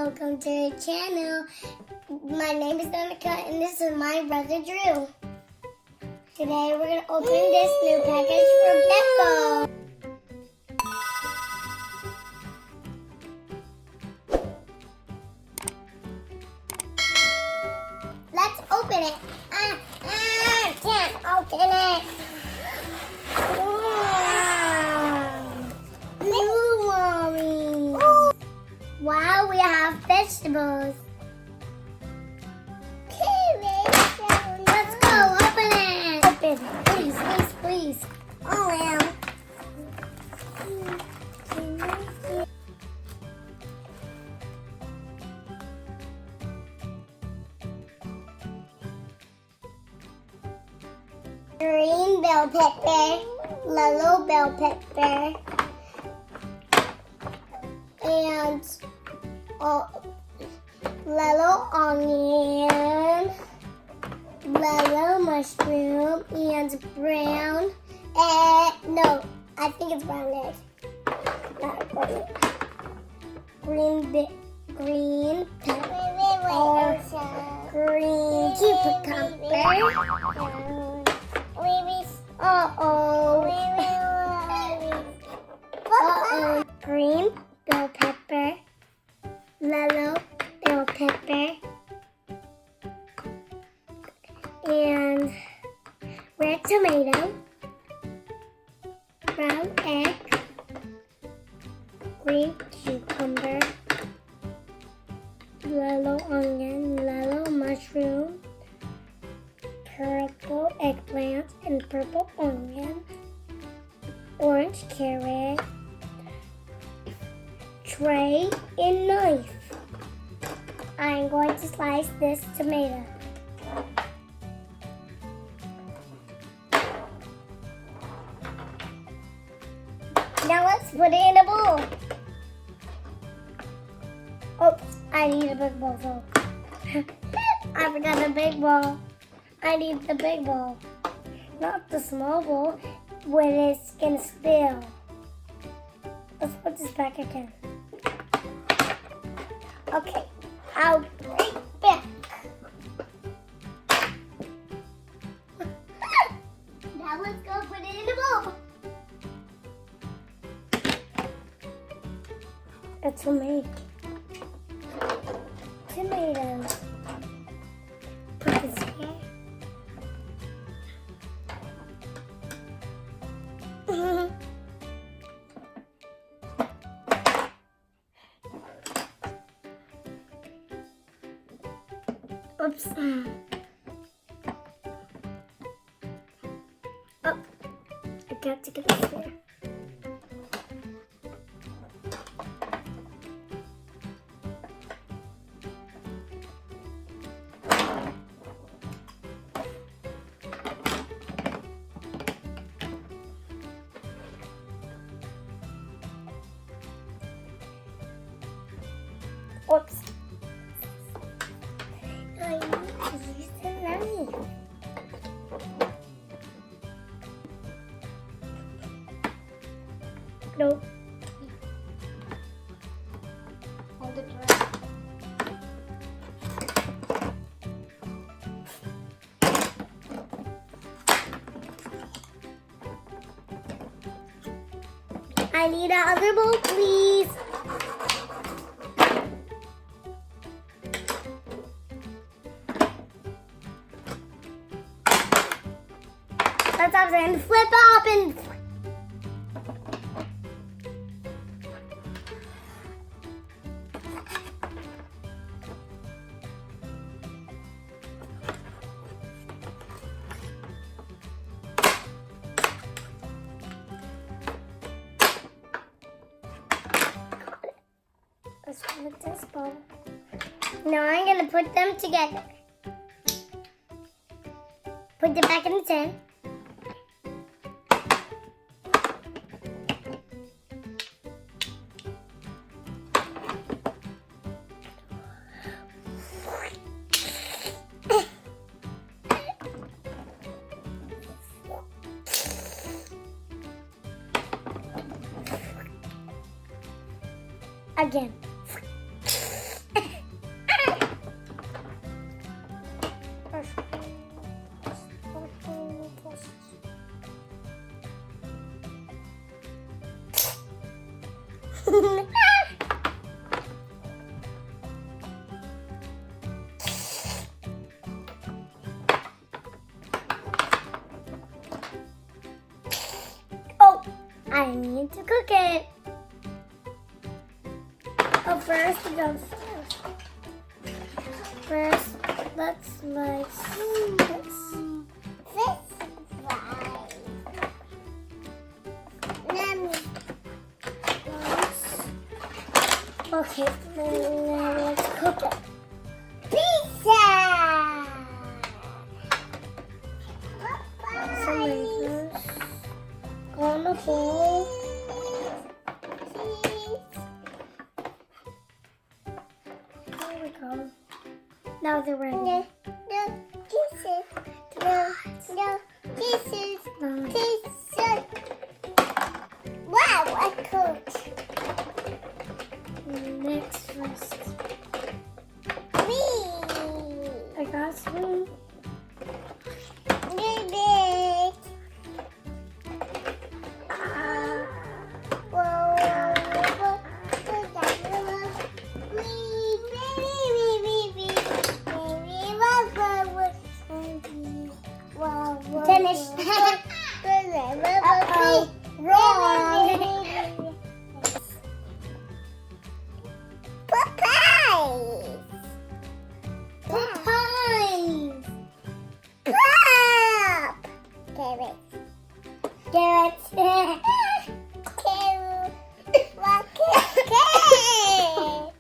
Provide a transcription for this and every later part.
welcome to the channel. My name is Danica and this is my brother Drew. Today we're going to open this new package from Becko. Let's open it. Can't open it. Wow, we have vegetables. Let's go, open it. Open, please. Oh, yeah. Green bell pepper, yellow bell pepper, and yellow onion, yellow mushroom, and brown egg. No, I think it's brown egg. Not brown egg. Green pepper, green cucumber. Green bell pepper, yellow bell pepper, and red tomato, brown egg, green cucumber, yellow onion, yellow mushroom, purple eggplant and purple onion, orange carrot, tray and knife. I'm going to slice this tomato. Now let's put it in a bowl. Oops, I need a big bowl. So I forgot the big bowl. I need the big bowl, not the small bowl when it's gonna spill. Let's put this back again. Okay, I'll be right back. Now let's go put it in a bowl. A tomato. Tomatoes. Put this here. Oops. Oh, I got to get this here. Oops. I need to use the knife. Nope. Hold it right. I need another bowl, please. Let's have and flip it open. Let's put this bowl. Now I'm gonna put them together. Put them back in the tin. Again. going to cook it. Oh, first we go. First, let's slice this. Okay, now let's cook it. Pizza! Some lasers. Go on the bowl. There we go. Now they're ready. No, kisses. No, kisses. Kisses. Wow, I cooked. Next first. I got spoon. Finished. Wrong. Carrots.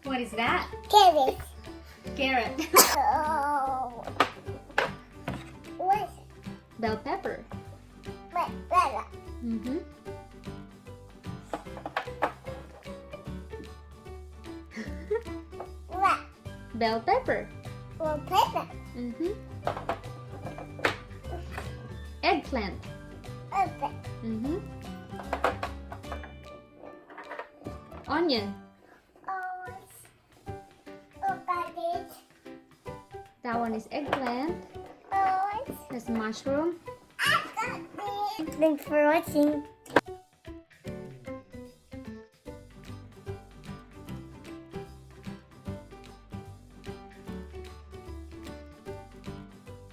What is that? Carrots. Carrot. Oh. What is it? Bell pepper. Mm-hmm. What? Bell pepper. Well, pepper. Mm-hmm. Eggplant. Okay. Mm-hmm. Onion. That one is eggplant. That's mushroom. Thanks for watching.